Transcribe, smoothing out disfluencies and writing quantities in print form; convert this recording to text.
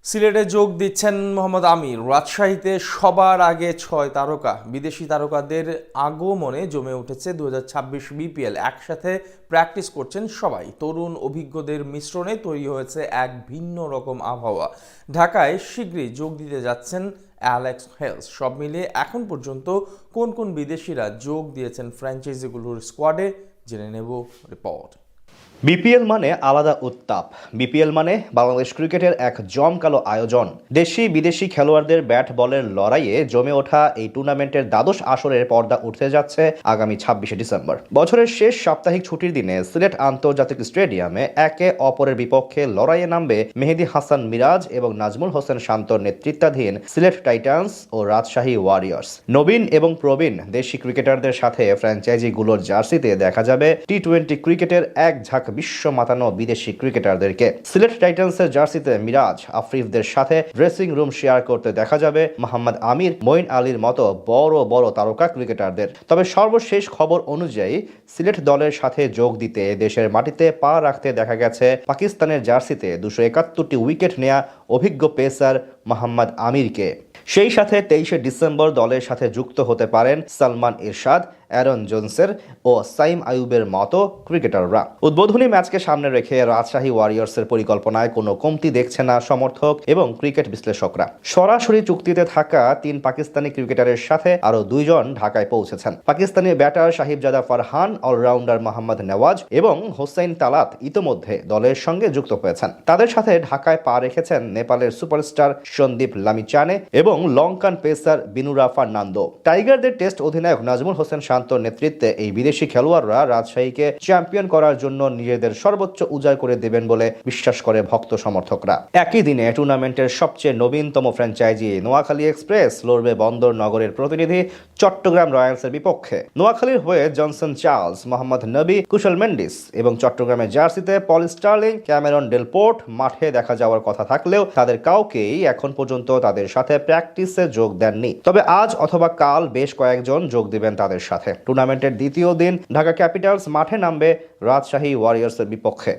সিলেটে যোগ দিচ্ছেন মোহাম্মদ আমির। রাজশাহীতে সবার আগে ৬ তারকা। বিদেশি তারকাদের আগমনে জমে উঠেছে 2026 বিপিএল। একসাথে প্র্যাকটিস করছেন সবাই। তরুণ অভিজ্ঞদের মিশ্রণে তৈরি হয়েছে এক ভিন্ন রকম আবহাওয়া। ঢাকায় শীঘ্রই যোগ দিতে যাচ্ছেন অ্যালেক্স হেলস। সব মিলিয়ে এখন পর্যন্ত কোন কোন বিদেশিরা যোগ দিয়েছেন ফ্র্যাঞ্চাইজিগুলোর স্কোয়াডে, জেনে নেব রিপোর্ট। বিপিএল মানে আলাদা উত্তাপ। বিপিএল মানে বাংলাদেশ ক্রিকেটের এক জমকালো আয়োজন। দেশি বিদেশি খেলোয়াড়দের ব্যাট বলের লড়াইয়ে জমে ওঠা এই টুর্নামেন্টের দ্বাদশ আসরের পর্দা উঠতে যাচ্ছে আগামী 26শে ডিসেম্বর। বছরের শেষ সাপ্তাহিক ছুটির দিনে সিলেট আন্তর্জাতিক স্টেডিয়ামে একে অপরের বিপক্ষে লড়াইয়ে নামবে মেহেদী হাসান মিরাজ এবং নাজমুল হোসেন শান্তর নেতৃত্বাধীন সিলেট টাইটান্স ও রাজশাহী ওয়ারিয়র্স। নবীন এবং প্রবীণ দেশি ক্রিকেটারদের সাথে ফ্র্যাঞ্চাইজিগুলোর জার্সিতে দেখা যাবে টি-20 ক্রিকেটের এক ঝাঁক বিশ্ব মাতানো বিদেশি ক্রিকেটারদেরকে। সিলেট টাইটান্সের জার্সিতে মিরাজ আফরিফদের সাথে ড্রেসিং রুম শেয়ার করতে দেখা যাবে মোহাম্মদ আমির, মঈন আলীর মতো বড় বড় তারকা ক্রিকেটারদের। তবে সর্বশেষ খবর অনুযায়ী সিলেট দলের সাথে যোগ দিতে দেশের মাটিতে পা রাখতে দেখা গেছে পাকিস্তানের জার্সিতে 271টি উইকেট নেয়া অভিজ্ঞ পেসার মোহাম্মদ আমিরকে। সেই সাথে 23শে ডিসেম্বর দলের সাথে যুক্ত হতে পারেন সালমান ইরশাদ, অ্যারন জোনসের ও সাইম আয়ুবের মতো ক্রিকেটাররা। উদ্বোধনী ম্যাচকে সামনে রেখে রাজশাহী ওয়ারিয়র্সের পরিকল্পনায় কোনো কমতি দেখছে না সমর্থক এবং ক্রিকেট বিশ্লেষকরা। সরাসরি চুক্তিতে থাকা 3 পাকিস্তানি ক্রিকেটারের সাথে আরও 2 জন ঢাকায় পৌঁছেছেন। পাকিস্তানি ব্যাটার সাহিবজাদা ফারহান, অলরাউন্ডার মোহাম্মদ নেওয়াজ এবং হোসেইন তালাত ইতোমধ্যে দলের সঙ্গে যুক্ত হয়েছেন। তাদের সাথে ঢাকায় পা রেখেছেন নেপালের সুপারস্টার সন্দীপ লামিচানে এবং লঙ্কান পেসার বিনুরা ফার্নান্দো। টাইগারদের টেস্ট অধিনায়ক নাজমুল হোসেন শান্তর নেতৃত্বে এই বিদেশি খেলোয়াড়রা রাজশাহীকে চ্যাম্পিয়ন করার জন্য নিজেদের সর্বোচ্চ উজাড় করে দেবেন বলে বিশ্বাস করে ভক্ত সমর্থকরা। একই দিনে টুর্নামেন্টের সবচেয়ে নবীনতম ফ্র্যাঞ্চাইজি নোয়াখালী এক্সপ্রেস লড়বে বন্দর নগরের প্রতিনিধি চট্টগ্রাম রয়্যালসের বিপক্ষে। নোয়াখালীর হয়ে জনসন চার্লস, মোহাম্মদ নবী, কুশল মেন্ডিস এবং চট্টগ্রামের জার্সিতে পল স্টার্লিং, ক্যামেরন ডেলপোর্ট মাঠে দেখা যাওয়ার কথা থাকলেও তাদের কাউকেই এখন পর্যন্ত তাদের সাথে প্র্যাকটিসে যোগ দেননি। তবে আজ অথবা কাল বেশ কয়েকজন যোগ দিবেন তাদের সাথে। টুর্নামেন্টের দ্বিতীয় দিন ঢাকা ক্যাপিটালস মাঠে নামবে রাজশাহী ওয়ারিয়র্সের বিপক্ষে।